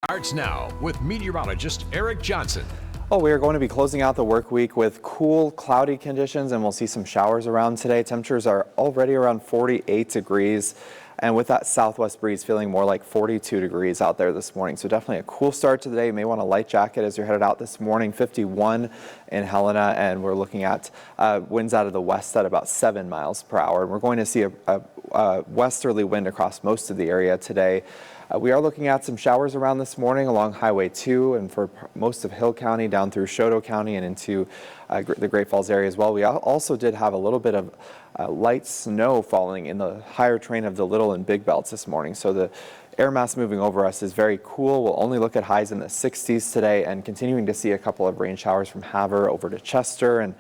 Starts now with meteorologist Eric Johnson. Well, we are going to be closing out the work week with cool, cloudy conditions, and we'll see some showers around today. Temperatures are already around 48 degrees, and with that southwest breeze feeling more like 42 degrees out there this morning. So definitely a cool start to the day. You may want a light jacket as you're headed out this morning. 51 in Helena, and we're looking at winds out of the west at about 7 miles per hour. And we're going to see a westerly wind across most of the area today. We are looking at some showers around this morning along Highway 2 and for most of Hill County down through Choteau County and into the Great Falls area as well. We also did have a little bit of light snow falling in the higher terrain of the Little and Big Belts this morning. So the air mass moving over us is very cool. We'll only look at highs in the 60s today and continuing to see a couple of rain showers from Havre over to Chester and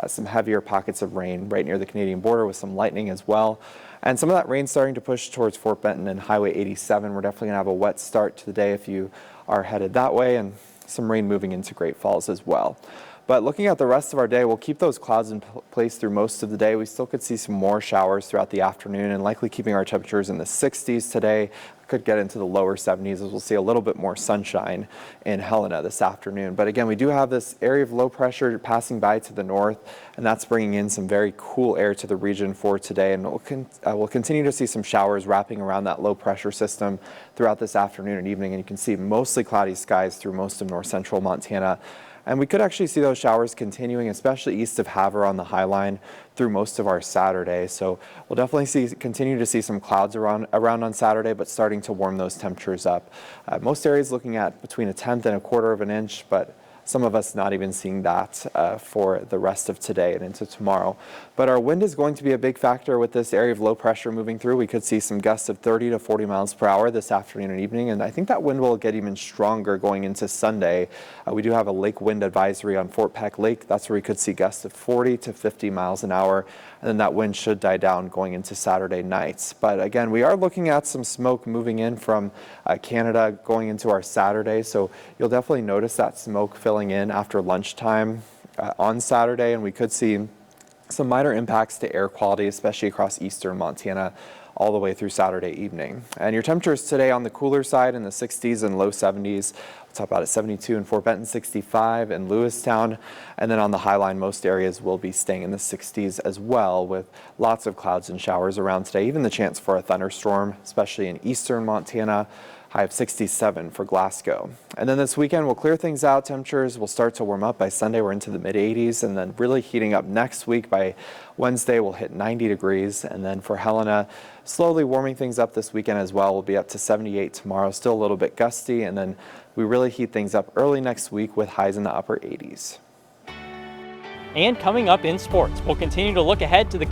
some heavier pockets of rain right near the Canadian border with some lightning as well. And some of that rain starting to push towards Fort Benton and Highway 87. We're definitely going to have a wet start to the day if you are headed that way, and some rain moving into Great Falls as well. But looking at the rest of our day, we'll keep those clouds in place through most of the day. We still could see some more showers throughout the afternoon and likely keeping our temperatures in the 60s today. Could get into the lower 70s as we'll see a little bit more sunshine in Helena this afternoon. But again, we do have this area of low pressure passing by to the north, and that's bringing in some very cool air to the region for today. And we'll continue to see some showers wrapping around that low pressure system throughout this afternoon and evening. And you can see mostly cloudy skies through most of north central Montana. And we could actually see those showers continuing, especially east of Havre on the High Line through most of our Saturday. So we'll definitely continue to see some clouds around on Saturday, but starting to warm those temperatures up. Most areas looking at between 1/10 and 1/4 of an inch, but some of us not even seeing that for the rest of today and into tomorrow. But our wind is going to be a big factor with this area of low pressure moving through. We could see some gusts of 30 to 40 miles per hour this afternoon and evening, and I think that wind will get even stronger going into Sunday. We do have a lake wind advisory on Fort Peck Lake. That's where we could see gusts of 40 to 50 miles an hour, and then that wind should die down going into Saturday nights. But again, we are looking at some smoke moving in from Canada going into our Saturday, so you'll definitely notice that smoke filling in after lunchtime on Saturday, and we could see some minor impacts to air quality, especially across eastern Montana all the way through Saturday evening. And your temperatures today on the cooler side in the 60s and low 70s. We'll top out at 72 in Fort Benton, 65 in Lewistown, and then on the High Line most areas will be staying in the 60s as well, with lots of clouds and showers around today, even the chance for a thunderstorm, especially in eastern Montana. High of 67 for Glasgow. And then this weekend we'll clear things out. Temperatures will start to warm up by Sunday. We're into the mid 80s, and then really heating up next week. By Wednesday we'll hit 90 degrees, and then for Helena, slowly warming things up this weekend as well. We'll be up to 78 tomorrow, still a little bit gusty, and then we really heat things up early next week with highs in the upper 80s. And coming up in sports, we'll continue to look ahead to the